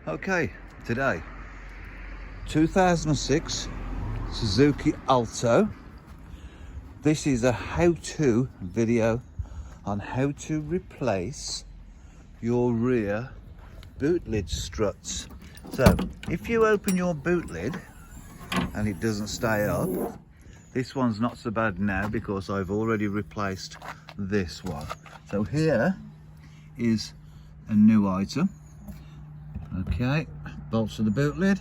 Okay, today 2006 Suzuki Alto. This is a how-to video on how to replace your rear boot lid struts. So if you open your boot lid and it doesn't stay up, this one's not so bad now because I've already replaced this one. So here is a new item. Okay, bolts to the boot lid,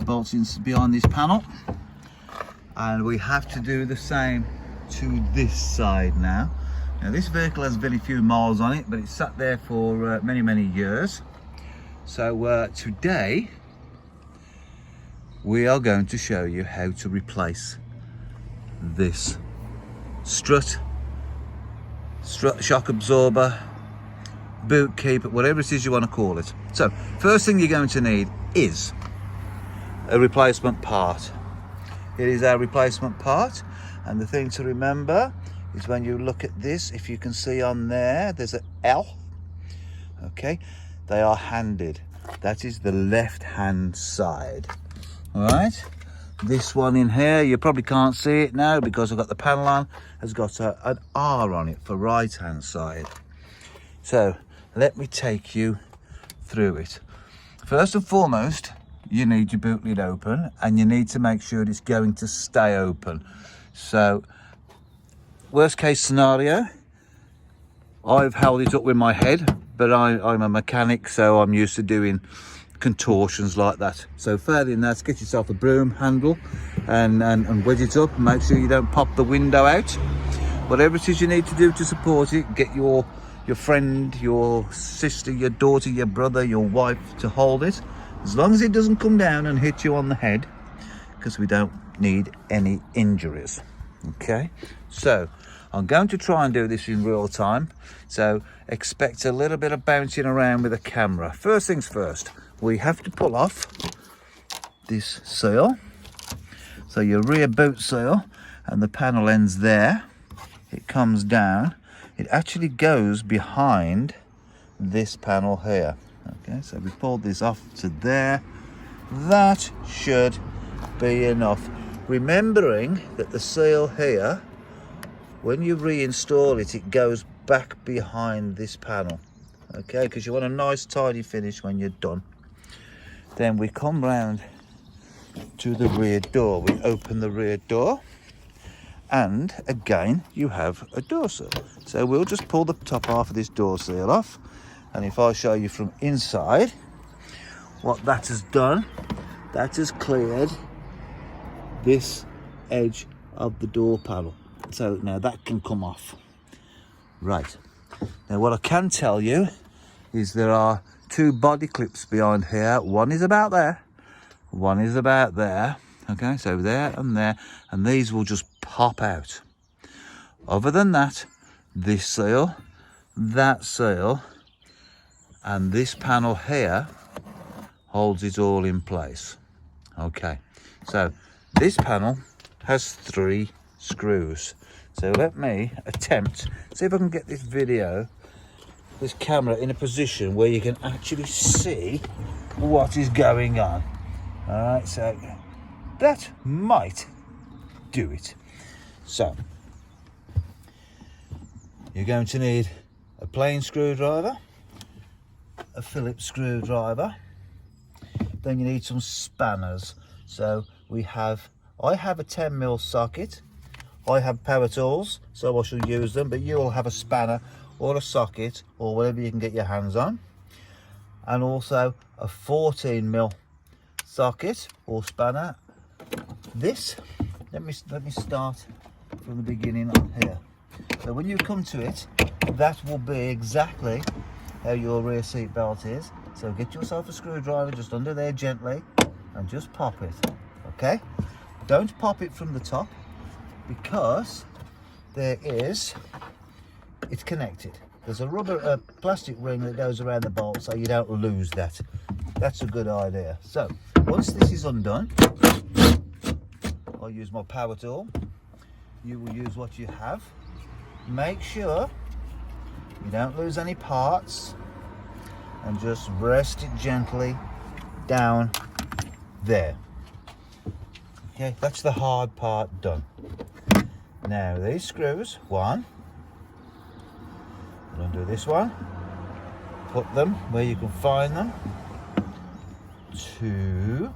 bolts in behind this panel, and we have to do the same to this side now. Now this vehicle has very few miles on it, but it's sat there for many years. So today we are going to show you how to replace this strut shock absorber, boot keeper, whatever it is you want to call it. So first thing you're going to need is a replacement part. It is our replacement part, and the thing to remember is when you look at this, if you can see on there, there's an L. Okay, they are handed. That is the left hand side. All right, this one in here, you probably can't see it now because I've got the panel on, has got an R on it for right hand side. So let me take you through it. First and foremost, you need your boot lid open, and you need to make sure it's going to stay open. So worst case scenario, I've held it up with my head, but I'm a mechanic, so I'm used to doing contortions like that. So failing that, get yourself a broom handle and wedge it up and make sure you don't pop the window out. Whatever it is you need to do to support it, get your friend, your sister, your daughter, your brother, your wife to hold it, as long as it doesn't come down and hit you on the head, because we don't need any injuries. Okay, so I'm going to try and do this in real time, so expect a little bit of bouncing around with the camera. First things first, we have to pull off this seal. So your rear boot seal, and the panel ends there. It comes down. It actually goes behind this panel here. Okay, so we pulled this off to there. That should be enough. Remembering that the seal here, when you reinstall it, it goes back behind this panel. Okay, because you want a nice tidy finish when you're done. Then we come round to the rear door. We open the rear door, and again you have a door seal. So we'll just pull the top half of this door seal off, and if I show you from inside what that has done, that has cleared this edge of the door panel. So now that can come off. Right, now what I can tell you is there are two body clips behind here. One is about there, one is about there. Okay, so there, and these will just pop out. Other than that, this seal, that seal, and this panel here holds it all in place. Okay, so this panel has 3 screws. So let me attempt, see if I can get this camera in a position where you can actually see what is going on. All right, so that might do it. So you're going to need a plain screwdriver, a Phillips screwdriver, then you need some spanners. So I have a 10mm socket. I have power tools, so I shall use them, but you will have a spanner or a socket or whatever you can get your hands on, and also a 14mm socket or spanner. This, let me start from the beginning on here. So when you come to it, that will be exactly how your rear seat belt is. So get yourself a screwdriver just under there gently and just pop it. Okay, don't pop it from the top, because it's connected. There's a plastic ring that goes around the bolt, so you don't lose that. That's a good idea. So once this is undone, I'll use my power tool. You will use what you have. Make sure you don't lose any parts, and just rest it gently down there. Okay, that's the hard part done. Now these screws, one, and undo this one, put them where you can find them, two,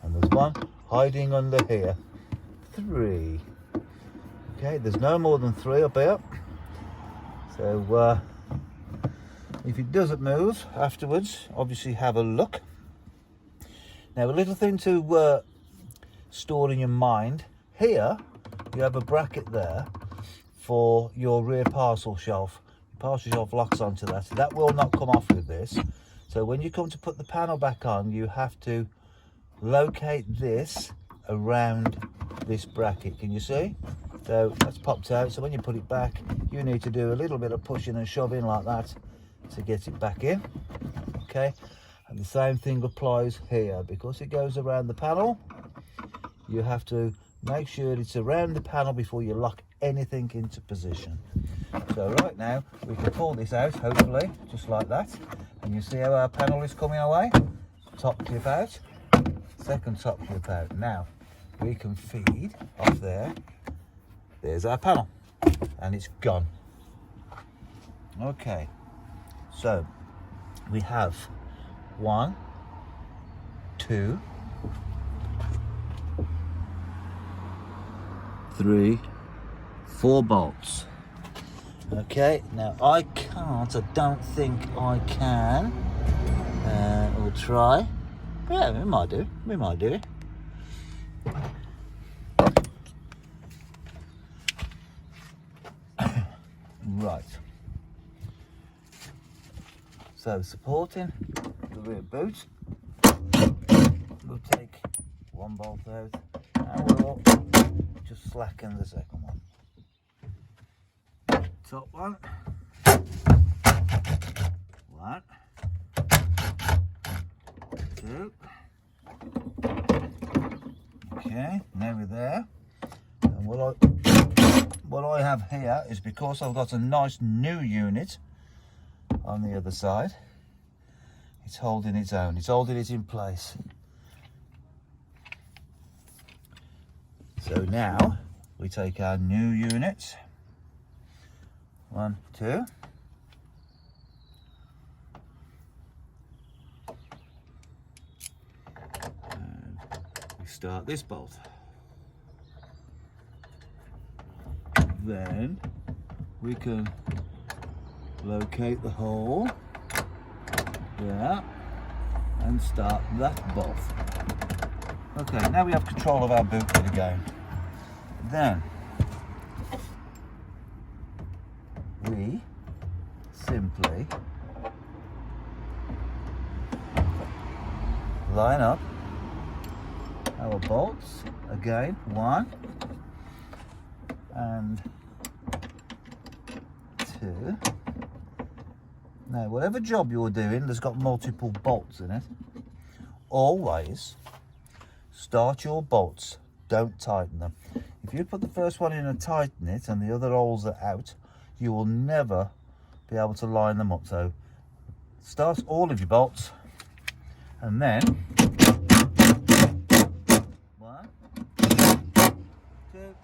and there's one hiding under here, three. Okay, there's no more than three up here. So if it doesn't move afterwards, obviously have a look. Now a little thing to store in your mind, here you have a bracket there for your rear parcel shelf. The parcel shelf locks onto that. That will not come off with this. So when you come to put the panel back on, you have to locate this around this bracket. Can you see? So that's popped out. So when you put it back, you need to do a little bit of pushing and shoving like that to get it back in. Okay, and the same thing applies here. Because it goes around the panel, you have to make sure it's around the panel before you lock anything into position. So right now we can pull this out, hopefully, just like that. And you see how our panel is coming away? Top clip out, second top clip out. Now we can feed off there. There's our panel, and it's gone. Okay, so we have 1, 2, 3, 4 bolts. Okay, now I don't think I can. We'll try. Yeah, we might do it. Right. So supporting the rear boot, we'll take one bolt out and we'll just slacken the second one. Top one. One. Two. Okay, now we're there. And what I have here is, because I've got a nice new unit on the other side, it's holding its own, it's holding it in place. So now we take our new unit, 1, 2, and we start this bolt. Then we can locate the hole there and start that bolt. Okay, now we have control of our boot lid again. Then we simply line up our bolts again, 1 and 2. Now whatever job you're doing that's got multiple bolts in it, always start your bolts, don't tighten them. If you put the first one in and tighten it and the other holes are out, you will never be able to line them up. So start all of your bolts and then 1, 2,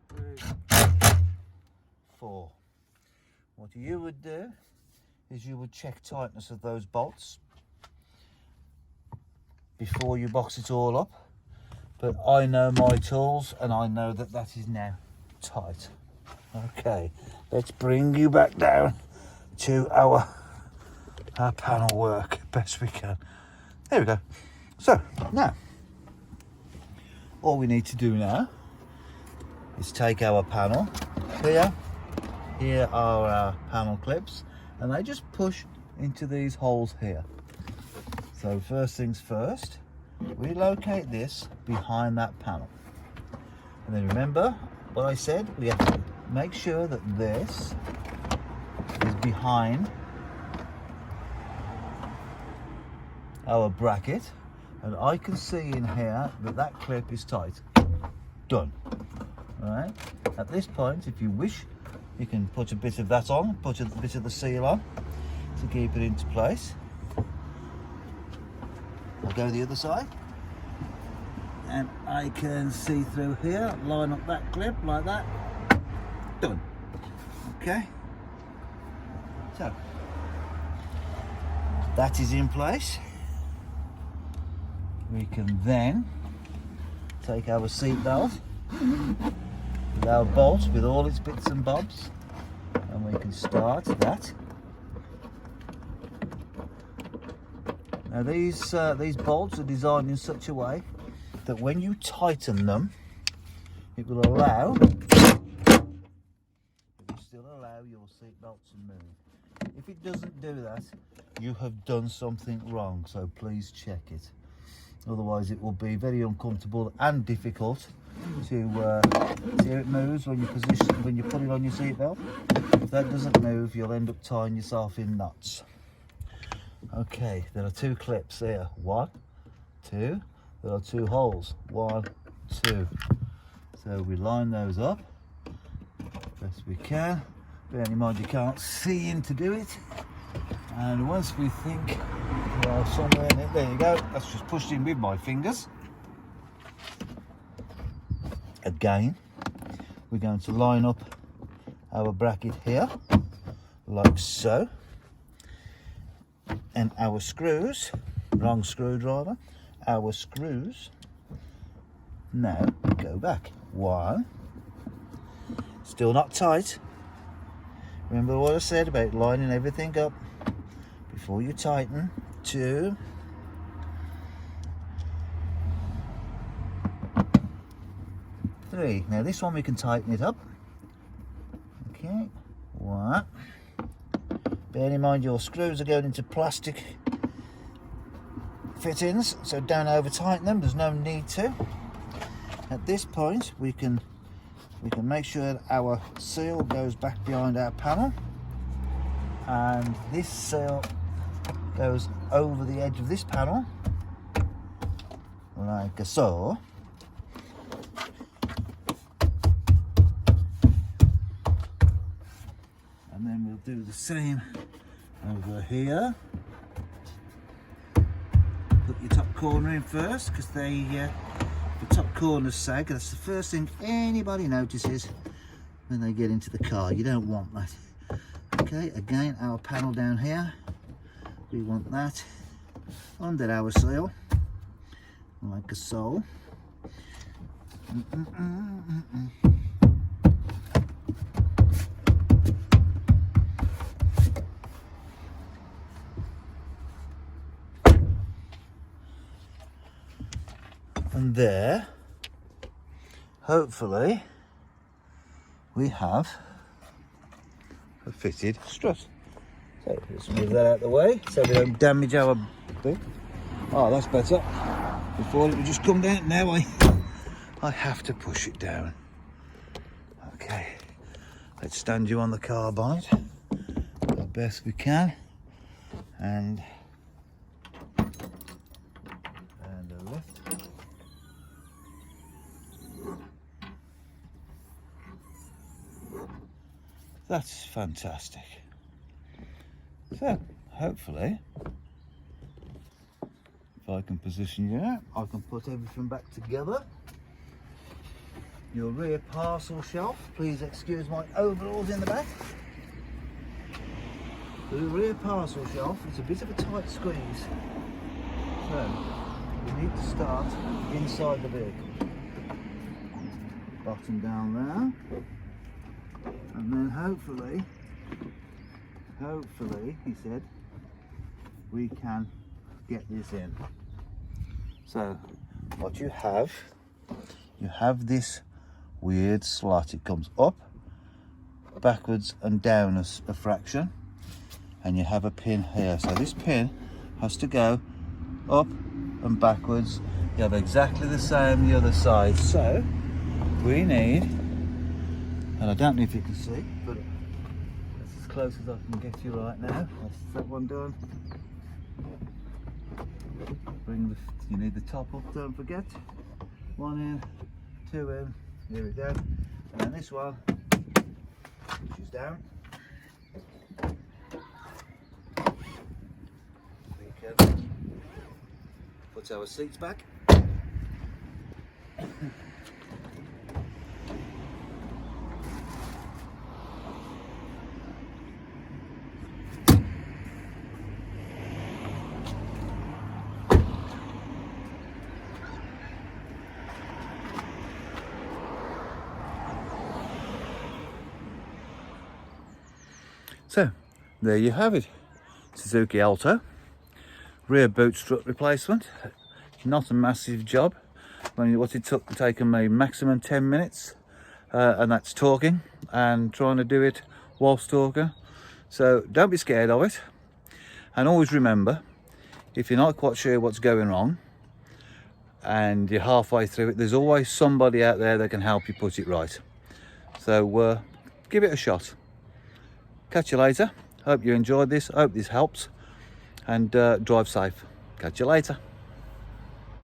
3, 4. What you would do is you would check tightness of those bolts before you box it all up. But I know my tools and I know that that is now tight. Okay, let's bring you back down to our panel work best we can. There we go. So now all we need to do now is take our panel here. Here are our panel clips, and they just push into these holes here. So first things first, we locate this behind that panel. And then remember what I said, we have to make sure that this is behind our bracket, and I can see in here that that clip is tight. Done. Right. At this point, if you wish, you can put a bit of that on, put a bit of the seal on to keep it into place. I'll go the other side, and I can see through here, line up that clip like that. Done. Okay. So that is in place. We can then take our seat belt with our bolt with all its bits and bobs, and we can start that. Now these bolts are designed in such a way that when you tighten them, it will allow, your seat belt to move. If it doesn't do that, you have done something wrong, so please check it. Otherwise it will be very uncomfortable and difficult to see it moves when you put it on your seat belt. If that doesn't move, you'll end up tying yourself in knots. Okay, there are 2 clips here. 1, 2. There are 2 holes. 1, 2. So we line those up best we can. Bear in mind you can't see in to do it. And once we think we're somewhere in it, there you go. That's just pushed in with my fingers. Again, we're going to line up our bracket here, like so. And our screws, wrong screwdriver, our screws now go back. 1, still not tight. Remember what I said about lining everything up before you tighten. 2, 3. Now this one we can tighten it up. Okay, 1. Bear in mind your screws are going into plastic fittings, so don't over tighten them. There's no need to. At this point we can make sure that our seal goes back behind our panel, and this seal goes over the edge of this panel like so. And then we'll do the same over here. Put your top corner in first, because the top corners sag. That's the first thing anybody notices when they get into the car. You don't want that. Okay, again, our panel down here, we want that under our seal, like so. And there, hopefully, we have a fitted strut. So let's move that out of the way so we don't damage our thing. Oh, that's better. Before it would just come down. Now I have to push it down. Okay, let's stand you on the car bonnet the best we can, and a lift. That's fantastic. So hopefully, if I can position you out, I can put everything back together. Your rear parcel shelf, please excuse my overalls in the back. The rear parcel shelf is a bit of a tight squeeze, so we need to start inside the vehicle. Bottom down there. And then hopefully, he said, we can get this in. So what you have this weird slot. It comes up, backwards and down a fraction, and you have a pin here. So this pin has to go up and backwards. You have exactly the same the other side. So we need, and I don't know if you can see, but that's as close as I can get you right now. That's that one done. You need the top up, don't forget. 1 in, 2 in, There we go. And then this one, which is down. We can put our seats back. So, there you have it. Suzuki Alto. Rear boot strut replacement. Not a massive job. What it took taken me maximum 10 minutes. And that's talking and trying to do it whilst talking. So don't be scared of it. And always remember, if you're not quite sure what's going wrong and you're halfway through it, there's always somebody out there that can help you put it right. So give it a shot. Catch you later. Hope you enjoyed this. Hope this helps. And drive safe. Catch you later.